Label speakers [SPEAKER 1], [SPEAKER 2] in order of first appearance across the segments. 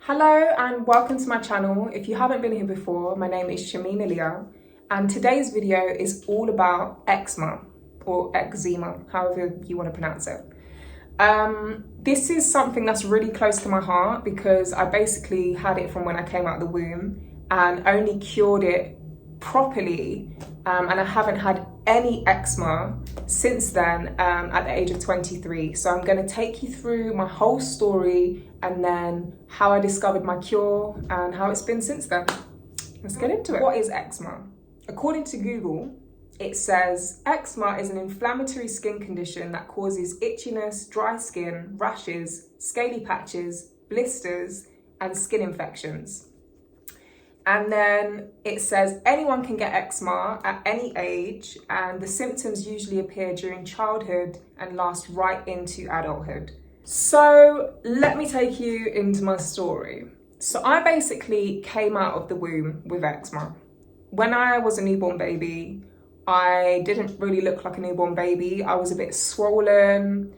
[SPEAKER 1] Hello and welcome to my channel. If you haven't been here before, my name is Shamina Leah, and today's video is all about eczema or eczema, however you want to pronounce it. This is something that's really close to my heart because I basically had it from when I came out of the womb and only cured it properly, and I haven't had any eczema since then at the age of 23. So I'm going to take you through my whole story and then how I discovered my cure and how it's been since then. Let's get into it. What is eczema? According to Google, it says eczema is an inflammatory skin condition that causes itchiness, dry skin, rashes, scaly patches, blisters, and skin infections. And then it says anyone can get eczema at any age, and the symptoms usually appear during childhood and last right into adulthood. So let me take you into my story. So I basically came out of the womb with eczema. When I was a newborn baby, I didn't really look like a newborn baby. I was a bit swollen.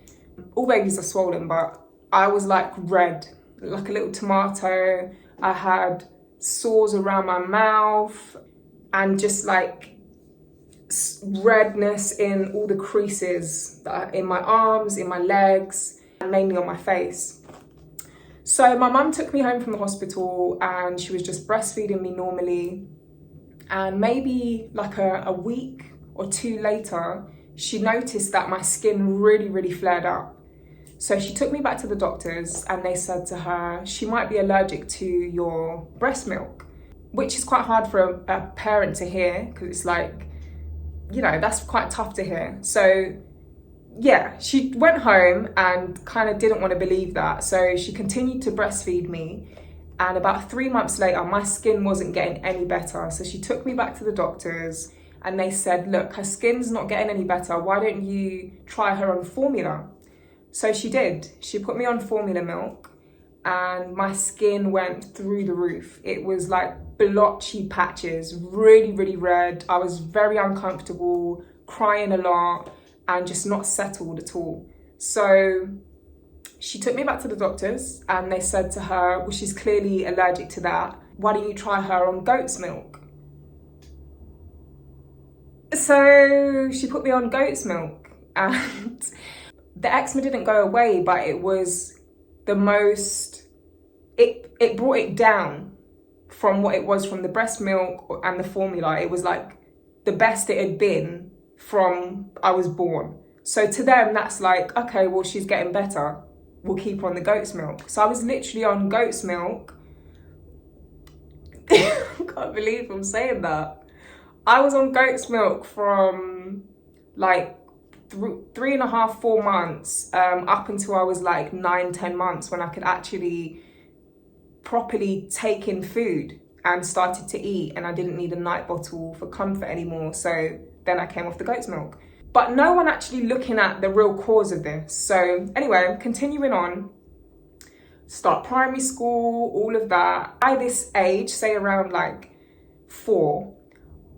[SPEAKER 1] All babies are swollen, but I was like red, like a little tomato. I had sores around my mouth and just like redness in all the creases in my arms, in my legs, and mainly on my face. So my mum took me home from the hospital and she was just breastfeeding me normally. And maybe like a week or two later, she noticed that my skin really flared up. So she took me back to the doctors and they said to her, she might be allergic to your breast milk, which is quite hard for a parent to hear because it's like, you know, that's quite tough to hear. So yeah, she went home and kind of didn't want to believe that. So she continued to breastfeed me. And about 3 months later, my skin wasn't getting any better. So she took me back to the doctors and they said, look, her skin's not getting any better. Why don't you try her on formula? So she did. She put me on formula milk and my skin went through the roof. It was like blotchy patches, really red. I was very uncomfortable, crying a lot and just not settled at all. So she took me back to the doctors and they said to her, well, she's clearly allergic to that. Why don't you try her on goat's milk? So she put me on goat's milk and the eczema didn't go away, but it was the most, it brought it down from what it was from the breast milk and the formula. It was like the best it had been from I was born. So to them, that's like, okay, well, she's getting better. We'll keep her on the goat's milk. So I was literally on goat's milk. I can't believe I'm saying that. I was on goat's milk from like 3.5, 4 months, up until I was like 9-10 months when I could actually properly take in food and started to eat, and I didn't need a night bottle for comfort anymore. So then I came off the goat's milk. But no one actually looking at the real cause of this. So anyway, continuing on, start primary school, all of that. By this age, say around like 4,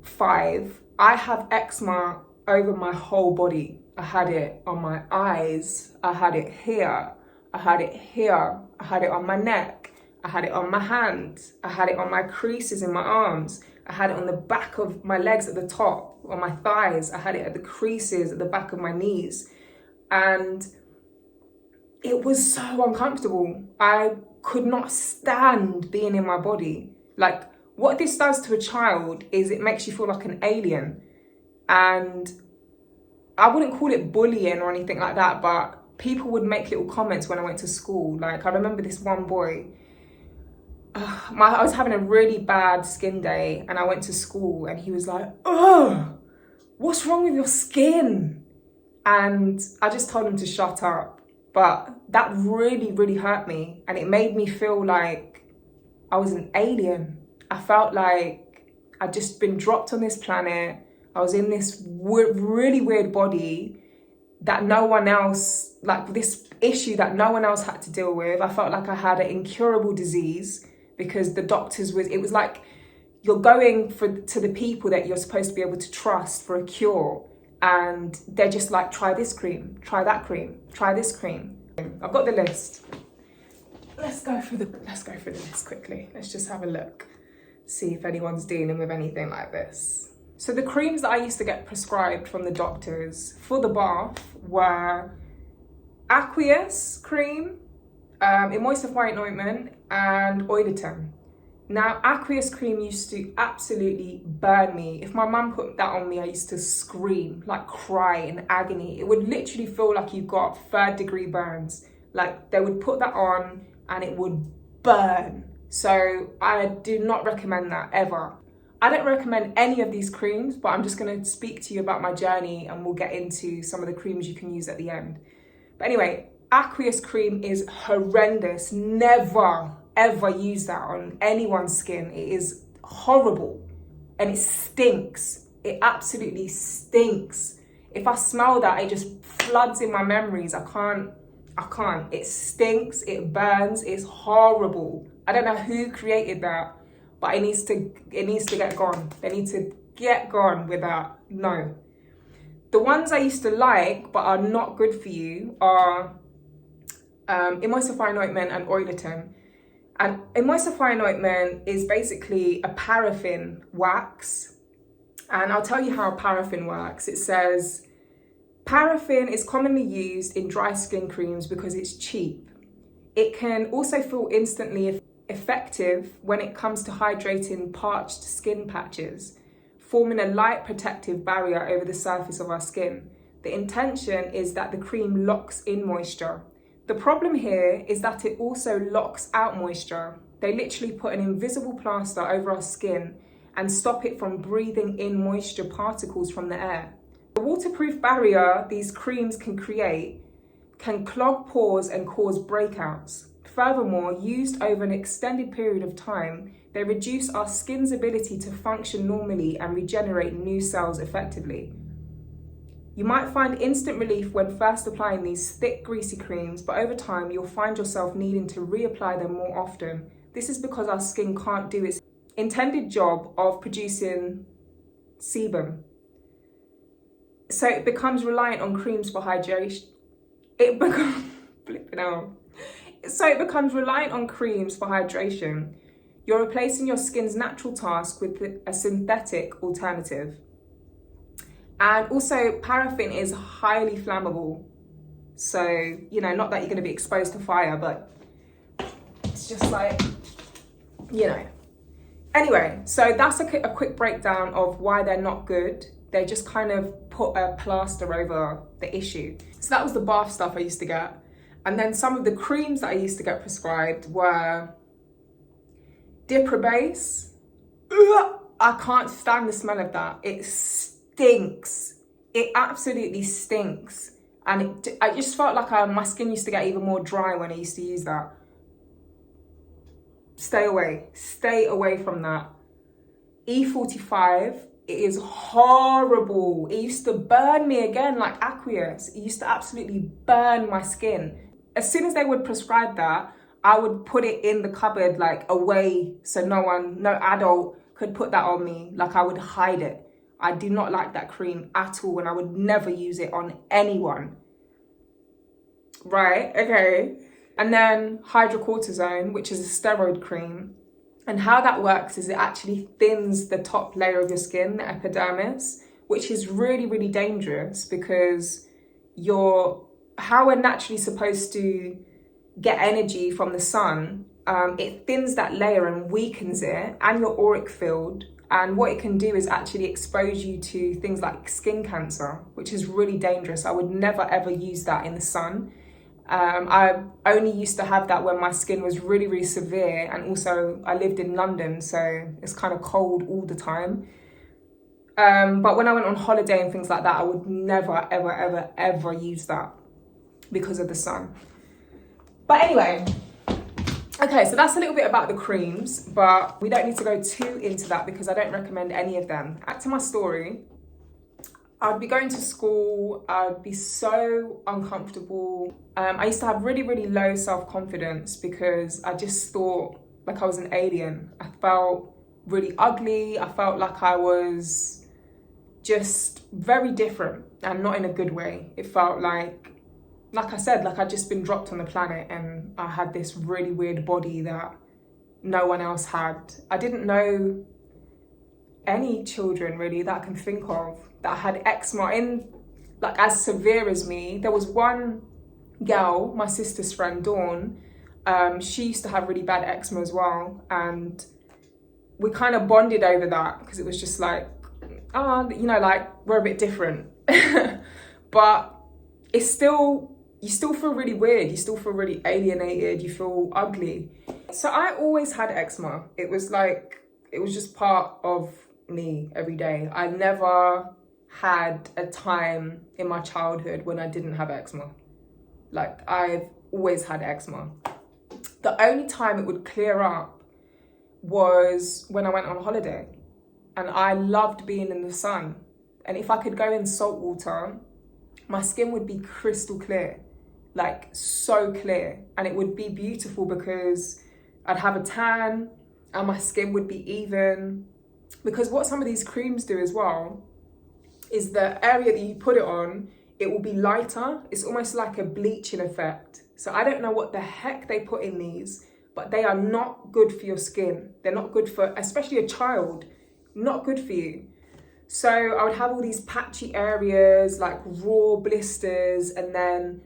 [SPEAKER 1] 5, I have eczema over my whole body. I had it on my eyes, I had it here, I had it here, I had it on my neck, I had it on my hands, I had it on my creases in my arms, I had it on the back of my legs at the top, on my thighs, I had it at the creases at the back of my knees. And it was so uncomfortable. I could not stand being in my body. Like, what this does to a child is it makes you feel like an alien. And I wouldn't call it bullying or anything like that, but people would make little comments when I went to school. Like, I remember this one boy, I was having a really bad skin day and I went to school and he was like, oh, what's wrong with your skin? And I just told him to shut up. But that really hurt me, and it made me feel like I was an alien. I felt like I'd just been dropped on this planet. I was in this really weird body that no one else, like this issue that no one else had to deal with. I felt like I had an incurable disease because the doctors it was like you're going to the people that you're supposed to be able to trust for a cure. And they're just like, try this cream, try that cream, try this cream. I've got the list. let's go through the list quickly. Let's just have a look, see if anyone's dealing with anything like this. So the creams that I used to get prescribed from the doctors for the bath were Aqueous cream, emulsifying ointment, and Oilatum. Now, aqueous cream used to absolutely burn me. If my mum put that on me, I used to scream, like cry in agony. It would literally feel like you've got 3rd-degree burns. Like, they would put that on and it would burn. So I do not recommend that ever. I don't recommend any of these creams, but I'm just gonna speak to you about my journey and we'll get into some of the creams you can use at the end. But anyway, aqueous cream is horrendous. Never, ever use that on anyone's skin. It is horrible and it stinks. It absolutely stinks. If I smell that, it just floods in my memories. I can't. It stinks, it burns, it's horrible. I don't know who created that, but it needs to get gone. They need to get gone with that. No. The ones I used to like but are not good for you are emulsifying ointment and Oilatum. And emulsifying ointment is basically a paraffin wax. And I'll tell you how a paraffin works. It says, paraffin is commonly used in dry skin creams because it's cheap. It can also feel instantly effective when it comes to hydrating parched skin patches, forming a light protective barrier over the surface of our skin. The intention is that the cream locks in moisture. The problem here is that it also locks out moisture. They literally put an invisible plaster over our skin and stop it from breathing in moisture particles from the air. The waterproof barrier these creams can create can clog pores and cause breakouts. Furthermore, used over an extended period of time, they reduce our skin's ability to function normally and regenerate new cells effectively. You might find instant relief when first applying these thick, greasy creams, but over time you'll find yourself needing to reapply them more often. This is because our skin can't do its intended job of producing sebum. So it becomes reliant on creams for hydration. So it becomes reliant on creams for hydration. You're replacing your skin's natural task with a synthetic alternative. And also, paraffin is highly flammable. So, you know, not that you're going to be exposed to fire, but it's just like, you know. Anyway, so that's a quick breakdown of why they're not good. They just kind of put a plaster over the issue. So that was the bath stuff I used to get. And then some of the creams that I used to get prescribed were Diprobase. I can't stand the smell of that. It stinks. It absolutely stinks. And I just felt like my skin used to get even more dry when I used to use that. Stay away from that. E45. It is horrible. It used to burn me again like aqueous. It used to absolutely burn my skin. As soon as they would prescribe that, I would put it in the cupboard, like away, so no adult could put that on me. Like I would hide it. I do not like that cream at all and I would never use it on anyone. Right, okay. And then hydrocortisone, which is a steroid cream. And how that works is it actually thins the top layer of your skin, the epidermis, which is really, really dangerous because how we're naturally supposed to get energy from the sun, it thins that layer and weakens it and your auric field. And what it can do is actually expose you to things like skin cancer, which is really dangerous. I would never, ever use that in the sun. I only used to have that when my skin was really, really severe. And also I lived in London, so it's kind of cold all the time. But when I went on holiday and things like that, I would never, ever, ever, ever use that because of the sun. But anyway, okay, so that's a little bit about the creams, but we don't need to go too into that because I don't recommend any of them. Back to my story. I'd be going to school, I'd be so uncomfortable. I used to have really, really low self-confidence because I just thought like I was an alien. I felt really ugly. I felt like I was just very different and not in a good way. It felt like like I said, like I'd just been dropped on the planet and I had this really weird body that no one else had. I didn't know any children really that I can think of that had eczema in like as severe as me. There was one girl, my sister's friend Dawn, she used to have really bad eczema as well, and we kind of bonded over that because it was just like, oh, you know, like we're a bit different. But it's still, you still feel really weird, you still feel really alienated, you feel ugly. So I always had eczema. It was like, it was just part of me every day. I never had a time in my childhood when I didn't have eczema. Like, I've always had eczema. The only time it would clear up was when I went on holiday, and I loved being in the sun. And if I could go in salt water, my skin would be crystal clear, like so clear. And it would be beautiful because I'd have a tan and my skin would be even. Because what some of these creams do as well is the area that you put it on, it will be lighter. It's almost like a bleaching effect. So I don't know what the heck they put in these, but they are not good for your skin. They're not good for, especially a child, not good for you. So I would have all these patchy areas, like raw blisters, and then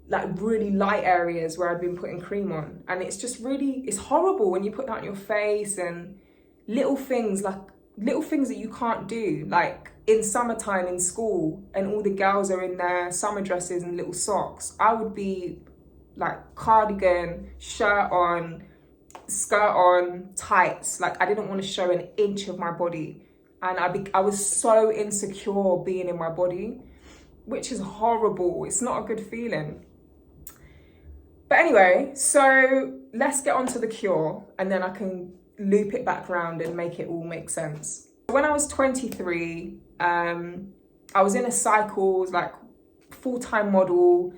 [SPEAKER 1] like really light areas where I'd been putting cream on. And it's just really, it's horrible when you put that on your face, and little things that you can't do, like in summertime in school and all the girls are in their summer dresses and little socks. I would be like cardigan, shirt on, skirt on, tights. Like I didn't want to show an inch of my body. And I was so insecure being in my body, which is horrible. It's not a good feeling. But anyway, so let's get on to the cure, and then I can loop it back around and make it all make sense. When I was 23, I was in a cycle, like full-time model,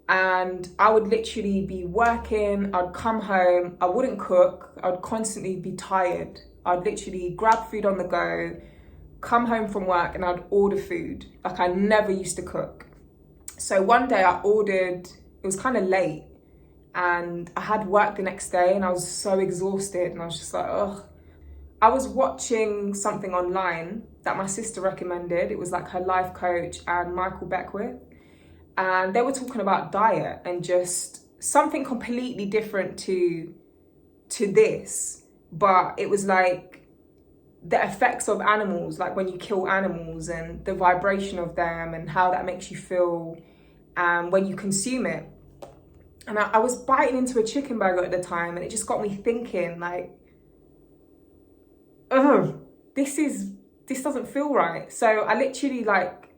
[SPEAKER 1] and I would literally be working, I'd come home, I wouldn't cook, I'd constantly be tired. I'd literally grab food on the go, come home from work, and I'd order food. Like I never used to cook. So one day I ordered, it was kind of late, and I had work the next day and I was so exhausted and I was just like, ugh. I was watching something online that my sister recommended. It was like her life coach and Michael Beckwith. And they were talking about diet and just something completely different to this. But it was like the effects of animals, like when you kill animals and the vibration of them and how that makes you feel when you consume it. And I was biting into a chicken burger at the time, and it just got me thinking like, oh, this doesn't feel right. So I literally like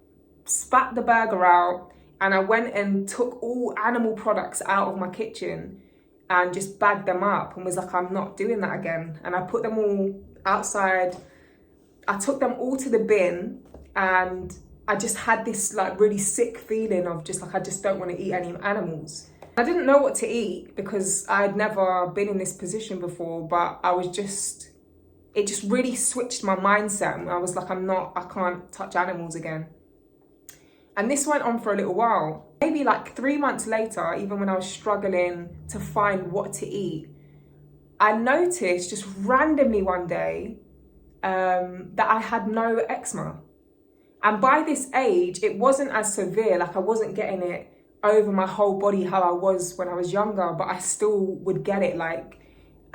[SPEAKER 1] spat the burger out, and I went and took all animal products out of my kitchen and just bagged them up and was like, I'm not doing that again. And I put them all outside. I took them all to the bin, and I just had this like really sick feeling of just like, I just don't want to eat any animals. I didn't know what to eat because I'd never been in this position before, but it just really switched my mindset. And I was like, I can't touch animals again. And this went on for a little while. Maybe like 3 months later, even when I was struggling to find what to eat, I noticed just randomly one day that I had no eczema. And by this age, it wasn't as severe, like I wasn't getting it over my whole body how I was when I was younger, but I still would get it like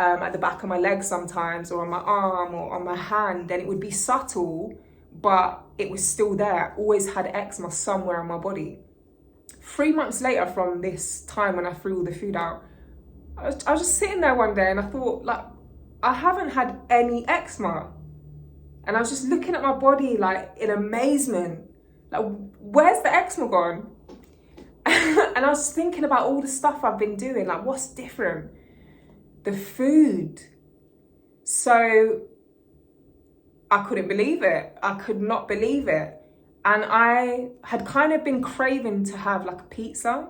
[SPEAKER 1] at the back of my leg sometimes, or on my arm or on my hand, and it would be subtle, but it was still there. I always had eczema somewhere on my body. 3 months later from this time when I threw all the food out, I was just sitting there one day and I thought, like, I haven't had any eczema. And I was just looking at my body like in amazement, like, where's the eczema gone? And I was thinking about all the stuff I've been doing, like what's different? The food. So I couldn't believe it. I could not believe it. And I had kind of been craving to have like a pizza.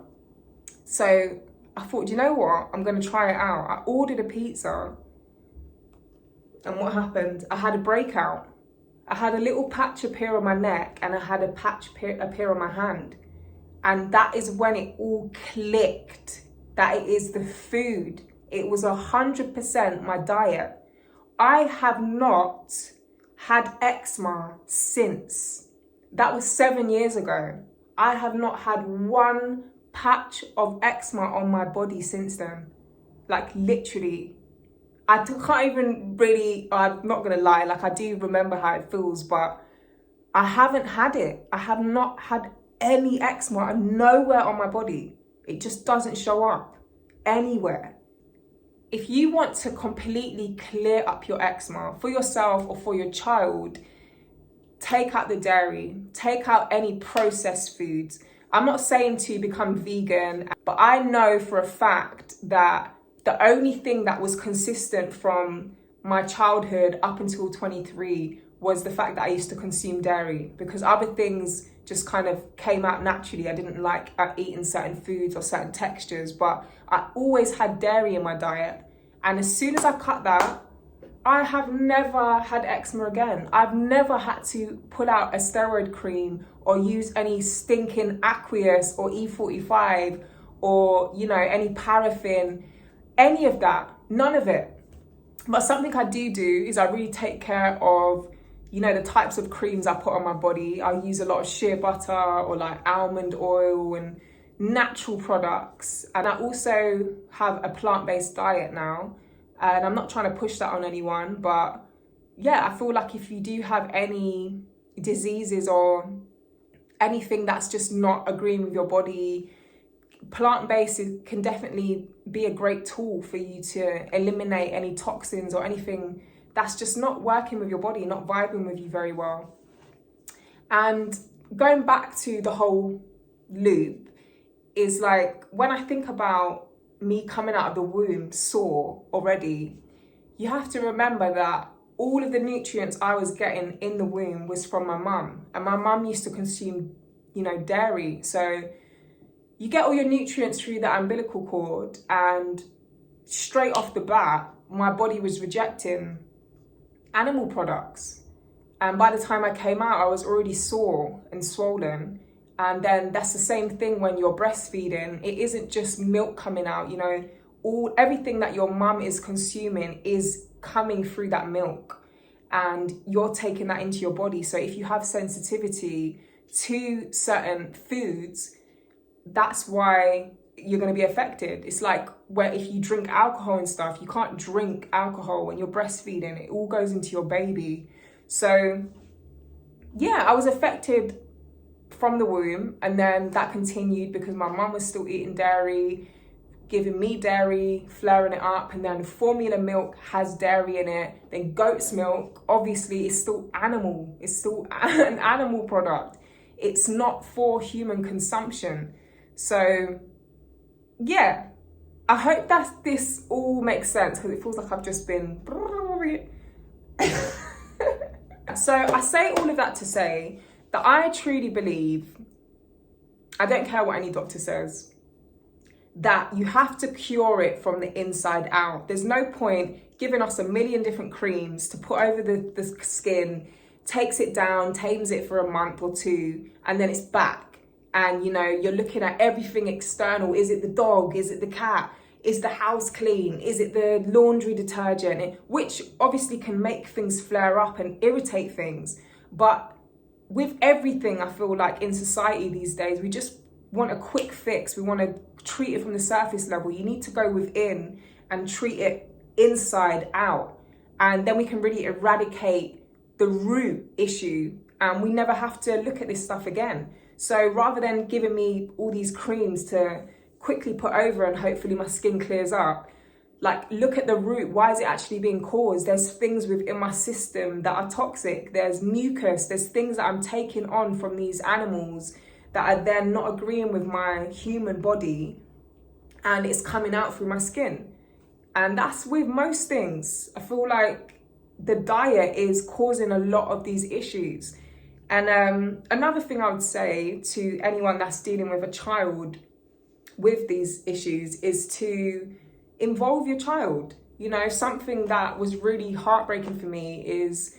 [SPEAKER 1] So I thought, you know what? I'm going to try it out. I ordered a pizza. And what happened? I had a breakout. I had a little patch appear on my neck, and I had a patch appear on my hand. And that is when it all clicked, that it is the food. It was 100% my diet. I have not had eczema since. That was 7 years ago. I have not had one patch of eczema on my body since then. Like literally. I can't even really, I'm not gonna lie, like I do remember how it feels, but I haven't had it. I have not had any eczema nowhere on my body. It just doesn't show up anywhere. If you want to completely clear up your eczema for yourself or for your child, take out the dairy, take out any processed foods. I'm not saying to become vegan, but I know for a fact that the only thing that was consistent from my childhood up until 23 was the fact that I used to consume dairy, because other things just kind of came out naturally. I didn't like eating certain foods or certain textures, but I always had dairy in my diet. And as soon as I cut that, I have never had eczema again. I've never had to pull out a steroid cream or use any stinking Aqueous or E45 or, you know, any paraffin, any of that, none of it. But something I do is I really take care of, you know, the types of creams I put on my body. I use a lot of shea butter or like almond oil and natural products. And I also have a plant-based diet now. And I'm not trying to push that on anyone, but yeah, I feel like if you do have any diseases or anything that's just not agreeing with your body, plant-based can definitely be a great tool for you to eliminate any toxins or anything that's just not working with your body, not vibing with you very well. And going back to the whole loop is like, when I think about me coming out of the womb sore already, you have to remember that all of the nutrients I was getting in the womb was from my mum. And my mum used to consume, you know, dairy. So you get all your nutrients through the umbilical cord, and straight off the bat, my body was rejecting animal products. And by the time I came out, I was already sore and swollen. And then that's the same thing when you're breastfeeding. It isn't just milk coming out, you know, everything that your mum is consuming is coming through that milk, and you're taking that into your body. So if you have sensitivity to certain foods, that's why you're going to be affected. It's like where if you drink alcohol and stuff, you can't drink alcohol when you're breastfeeding. It all goes into your baby. So yeah, I was affected from the womb, and then that continued because my mum was still eating dairy, giving me dairy, flaring it up, and then formula milk has dairy in it. Then goat's milk, obviously, is still animal. It's still an animal product. It's not for human consumption. So yeah, I hope that this all makes sense, because it feels like I've just been so I say all of that to say that I truly believe, I don't care what any doctor says, that you have to cure it from the inside out. There's no point giving us a million different creams to put over the skin, takes it down, tames it for a month or two, and then it's back. And you know, you're looking at everything external. Is it the dog? Is it the cat? Is the house clean? Is it the laundry detergent? Which obviously can make things flare up and irritate things. But with everything, I feel like in society these days, we just want a quick fix. We want to treat it from the surface level. You need to go within and treat it inside out. And then we can really eradicate the root issue, and we never have to look at this stuff again. So rather than giving me all these creams to quickly put over and hopefully my skin clears up, like, look at the root. Why is it actually being caused? There's things within my system that are toxic. There's mucus. There's things that I'm taking on from these animals that are then not agreeing with my human body, and it's coming out through my skin. And that's with most things. I feel like the diet is causing a lot of these issues. And another thing I would say to anyone that's dealing with a child with these issues is to involve your child. You know, something that was really heartbreaking for me is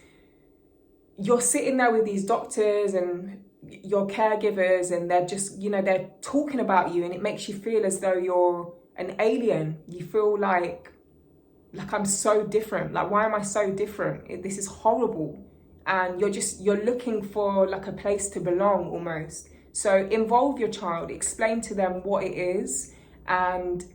[SPEAKER 1] you're sitting there with these doctors and your caregivers, and they're just, they're talking about you, and it makes you feel as though you're an alien. You feel like I'm so different. Like, why am I so different? This is horrible. And you're looking for like a place to belong almost. So involve your child, explain to them what it is and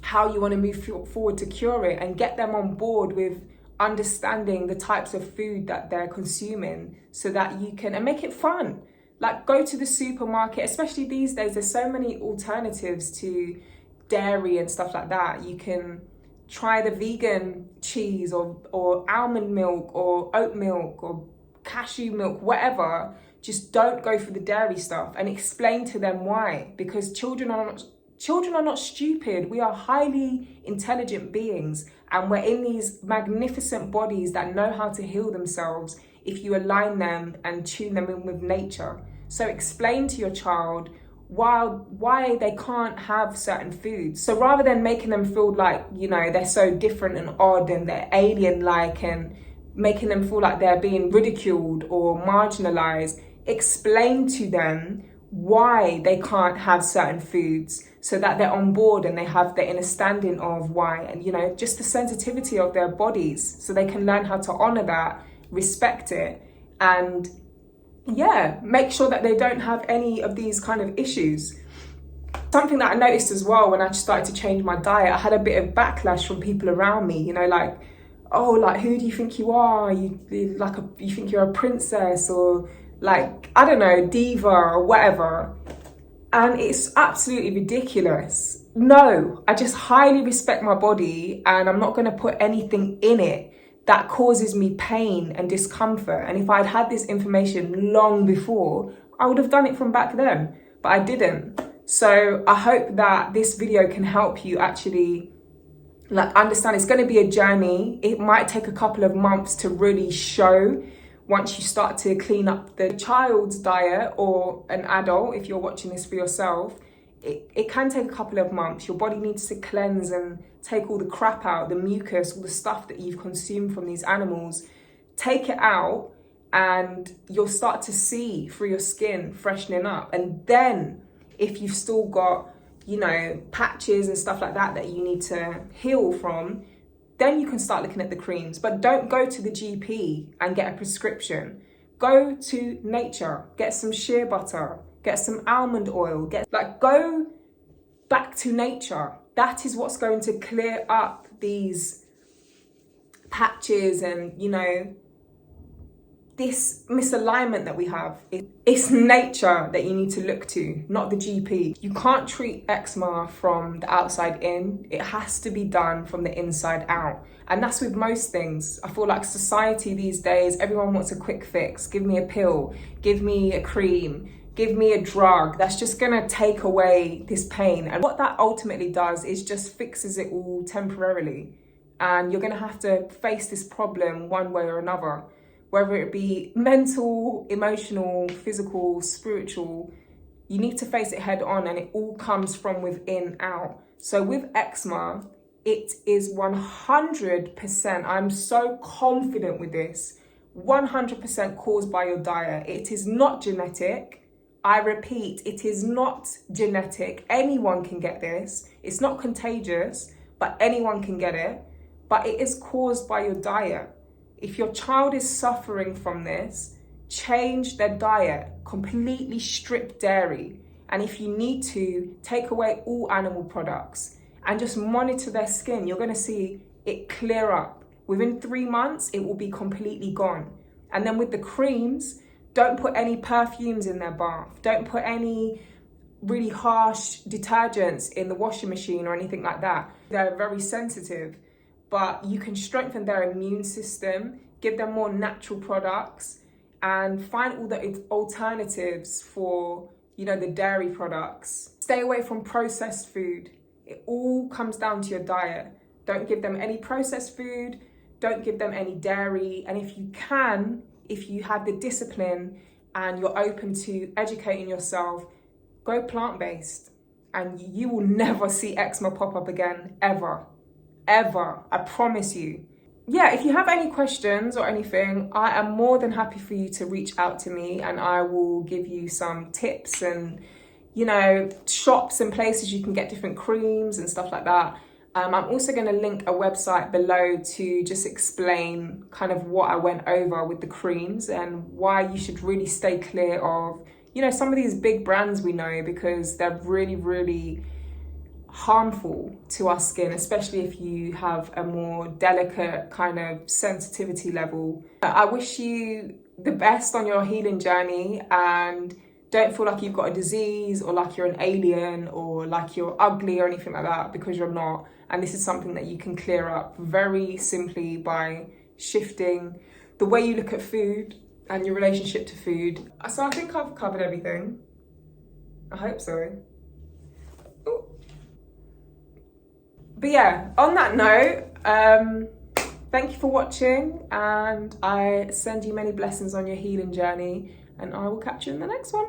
[SPEAKER 1] how you want to move forward to cure it, and get them on board with understanding the types of food that they're consuming, so that you can, and make it fun. Like, go to the supermarket, especially these days, there's so many alternatives to dairy and stuff like that. You can try the vegan cheese, or almond milk, or oat milk, or cashew milk, whatever. Just don't go for the dairy stuff, and explain to them why. Because children are not stupid. We are highly intelligent beings, and we're in these magnificent bodies that know how to heal themselves if you align them and tune them in with nature. So explain to your child why they can't have certain foods. So rather than making them feel like, they're so different and odd and they're alien-like, and making them feel like they're being ridiculed or marginalized, explain to them why they can't have certain foods, so that they're on board and they have the understanding of why, and just the sensitivity of their bodies, so they can learn how to honor that, respect it, and make sure that they don't have any of these kind of issues. Something that I noticed as well when I started to change my diet, I had a bit of backlash from people around me, like, oh, like, who do you think you are? You think you're a princess, or like, I don't know, diva or whatever. And it's absolutely ridiculous. No, I just highly respect my body, and I'm not going to put anything in it that causes me pain and discomfort. And if I'd had this information long before, I would have done it from back then, but I didn't. So I hope that this video can help you actually understand it's going to be a journey. It might take a couple of months to really show, once you start to clean up the child's diet, or an adult, if you're watching this for yourself. It can take a couple of months. Your body needs to cleanse and take all the crap out, the mucus, all the stuff that you've consumed from these animals. Take it out, and you'll start to see through your skin freshening up. And then if you've still got, patches and stuff like that you need to heal from, then you can start looking at the creams. But don't go to the GP and get a prescription. Go to nature, get some shea butter, get some almond oil, go back to nature. That is what's going to clear up these patches and, this misalignment that we have. It's nature that you need to look to, not the GP. You can't treat eczema from the outside in. It has to be done from the inside out. And that's with most things. I feel like society these days, everyone wants a quick fix. Give me a pill, give me a cream, give me a drug. That's just gonna take away this pain. And what that ultimately does is just fixes it all temporarily. And you're gonna have to face this problem one way or another. Whether it be mental, emotional, physical, spiritual, you need to face it head on, and it all comes from within out. So with eczema, it is 100%, I'm so confident with this, 100% caused by your diet. It is not genetic. I repeat, it is not genetic. Anyone can get this. It's not contagious, but anyone can get it. But it is caused by your diet. If your child is suffering from this, change their diet, completely strip dairy. And if you need to, take away all animal products and just monitor their skin. You're gonna see it clear up. Within 3 months, it will be completely gone. And then with the creams, don't put any perfumes in their bath. Don't put any really harsh detergents in the washing machine or anything like that. They're very sensitive. But you can strengthen their immune system, give them more natural products, and find all the alternatives for, the dairy products. Stay away from processed food. It all comes down to your diet. Don't give them any processed food. Don't give them any dairy. And if you can, if you have the discipline and you're open to educating yourself, go plant-based. And you will never see eczema pop up again, ever. Ever, I promise you. yeah, if you have any questions or anything, I am more than happy for you to reach out to me, and I will give you some tips and, you know, shops and places you can get different creams and stuff like that. I'm also going to link a website below to just explain kind of what I went over with the creams and why you should really stay clear of, you know, some of these big brands we know, because they're really, really harmful to our skin, especially if you have a more delicate kind of sensitivity level. I wish you the best on your healing journey, and don't feel like you've got a disease or like you're an alien or like you're ugly or anything like that, because you're not. And this is something that you can clear up very simply by shifting the way you look at food and your relationship to food. So I think I've covered everything. I hope so. Ooh. But yeah, on that note, thank you for watching, and I send you many blessings on your healing journey, and I will catch you in the next one.